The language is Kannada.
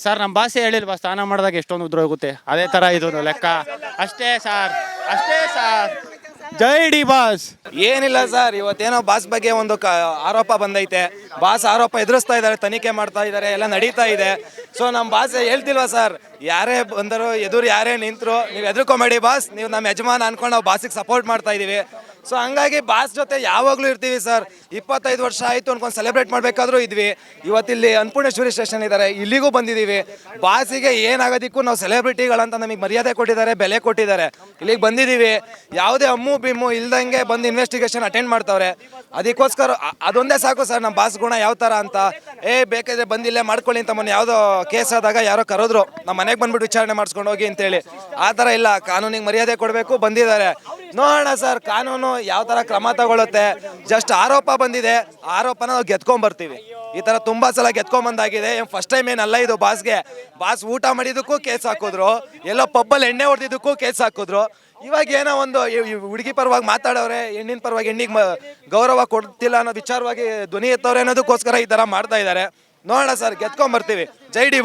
ಸರ್ ನಮ್ಮ ಭಾಷೆ ಹೇಳಿಲ್ವಾ, ಸ್ನಾನ ಮಾಡಿದಾಗ ಎಷ್ಟೊಂದು ಉದ್ರ ಹೋಗುತ್ತೆ, ಅದೇ ತರ ಇದು ಲೆಕ್ಕ. ಅಷ್ಟೇ ಸರ್, ಅಷ್ಟೇ ಸರ್. ಜೈ ಡಿ ಬಾಸ್. ಏನಿಲ್ಲ ಸರ್, ಇವತ್ತೇನೋ ಬಾಸ್ ಬಗ್ಗೆ ಒಂದು ಆರೋಪ ಬಂದೈತೆ. ಬಾಸ್ ಆರೋಪ ಎದುರಿಸ್ತಾ ಇದ್ದಾರೆ, ತನಿಖೆ ಮಾಡ್ತಾ ಇದ್ದಾರೆ, ಎಲ್ಲ ನಡೀತಾ ಇದೆ. ಸೊ ನಮ್ಮ ಬಾಸ್ ಹೇಳ್ತಿಲ್ವಾ ಸರ್, ಯಾರೇ ಬಂದರು ಎದುರು ಯಾರೇ ನಿಂತರು ನೀವು ಎದುರ್ಕೊಂಬೇಡಿ ಬಾಸ್, ನೀವು ನಮ್ಮ ಯಜಮಾನ ಅನ್ಕೊಂಡು ನಾವು ಬಾಸಿಗೆ ಸಪೋರ್ಟ್ ಮಾಡ್ತಾ ಇದೀವಿ. ಸೊ ಹಂಗಾಗಿ ಬಾಸ್ ಜೊತೆ ಯಾವಾಗಲೂ ಇರ್ತೀವಿ ಸರ್. 25 ವರ್ಷ ಆಯಿತು ಅನ್ಕೊಂಡು ಸೆಲೆಬ್ರೇಟ್ ಮಾಡಬೇಕಾದ್ರೂ ಇದ್ವಿ. ಇವತ್ತಿಲ್ಲಿ ಅನ್ನಪೂರ್ಣೇಶ್ವರಿ ಸ್ಟೇಷನ್ ಇದ್ದಾರೆ, ಇಲ್ಲಿಗೂ ಬಂದಿದ್ದೀವಿ. ಬಾಸಿಗೆ ಏನಾಗೋದಕ್ಕೂ ನಾವು ಸೆಲೆಬ್ರಿಟಿಗಳಂತ ನಮಗೆ ಮರ್ಯಾದೆ ಕೊಟ್ಟಿದ್ದಾರೆ, ಬೆಲೆ ಕೊಟ್ಟಿದ್ದಾರೆ. ಇಲ್ಲಿಗೆ ಬಂದಿದ್ದೀವಿ, ಯಾವುದೇ ಅಮ್ಮು ಬಿಮ್ಮು ಇಲ್ದಂಗೆ ಬಂದು ಇನ್ವೆಸ್ಟಿಗೇಷನ್ ಅಟೆಂಡ್ ಮಾಡ್ತಾವ್ರೆ. ಅದಕ್ಕೋಸ್ಕರ ಅದೊಂದೇ ಸಾಕು ಸರ್ ನಮ್ಮ ಬಾಸ್ ಗುಣ ಯಾವ ಥರ ಅಂತ. ಬೇಕಾದ್ರೆ ಬಂದಿಲ್ಲೇ ಮಾಡ್ಕೊಳ್ಳಿ ಅಂತ ಮೊನ್ನೆ ಯಾವುದೋ ಕೇಸ್ ಆದಾಗ ಯಾರೋ ಕರೆದ್ರು, ನಮ್ಮ ಮನೆಗೆ ಬಂದ್ಬಿಟ್ಟು ವಿಚಾರಣೆ ಮಾಡಿಸ್ಕೊಂಡು ಹೋಗಿ ಅಂತೇಳಿ. ಆ ಥರ ಇಲ್ಲ, ಕಾನೂನಿಗೆ ಮರ್ಯಾದೆ ಕೊಡಬೇಕು, ಬಂದಿದ್ದಾರೆ. ನೋಡೋಣ ಸರ್ ಕಾನೂನು ಯಾವ ಥರ ಕ್ರಮ ತಗೊಳುತ್ತೆ. ಜಸ್ಟ್ ಆರೋಪ ಬಂದಿದೆ, ಆರೋಪನ ನಾವು ಗೆದ್ಕೊಂಬರ್ತೀವಿ. ಈ ಥರ ತುಂಬ ಸಲ ಗೆದ್ಕೊಂಬಂದಾಗಿದೆ, ಫಸ್ಟ್ ಟೈಮ್ ಏನಲ್ಲ ಇದು ಬಾಸ್ಗೆ. ಬಾಸ್ ಊಟ ಮಾಡಿದ್ದಕ್ಕೂ ಕೇಸ್ ಹಾಕಿದ್ರು, ಎಲ್ಲೋ ಪಬ್ಬಲ್ಲಿ ಎಣ್ಣೆ ಹೊಡೆದಿದ್ದಕ್ಕೂ ಕೇಸ್ ಹಾಕಿದ್ರು. ಇವಾಗ ಏನೋ ಒಂದು ಹುಡುಗಿ ಪರವಾಗಿ ಮಾತಾಡೋರೆ, ಹೆಣ್ಣಿನ ಪರವಾಗಿ ಹೆಣ್ಣಿಗೆ ಗೌರವ ಕೊಡ್ತಿಲ್ಲ ಅನ್ನೋ ವಿಚಾರವಾಗಿ ಧ್ವನಿ ಎತ್ತವ್ರೆ ಅನ್ನೋದಕ್ಕೋಸ್ಕರ ಈ ಥರ ಮಾಡ್ತಾ ಇದ್ದಾರೆ. ನೋಡೋಣ ಸರ್, ಗೆದ್ಕೊಂಬರ್ತೀವಿ. ಜೈ ಡಿ ಬಾಸ್.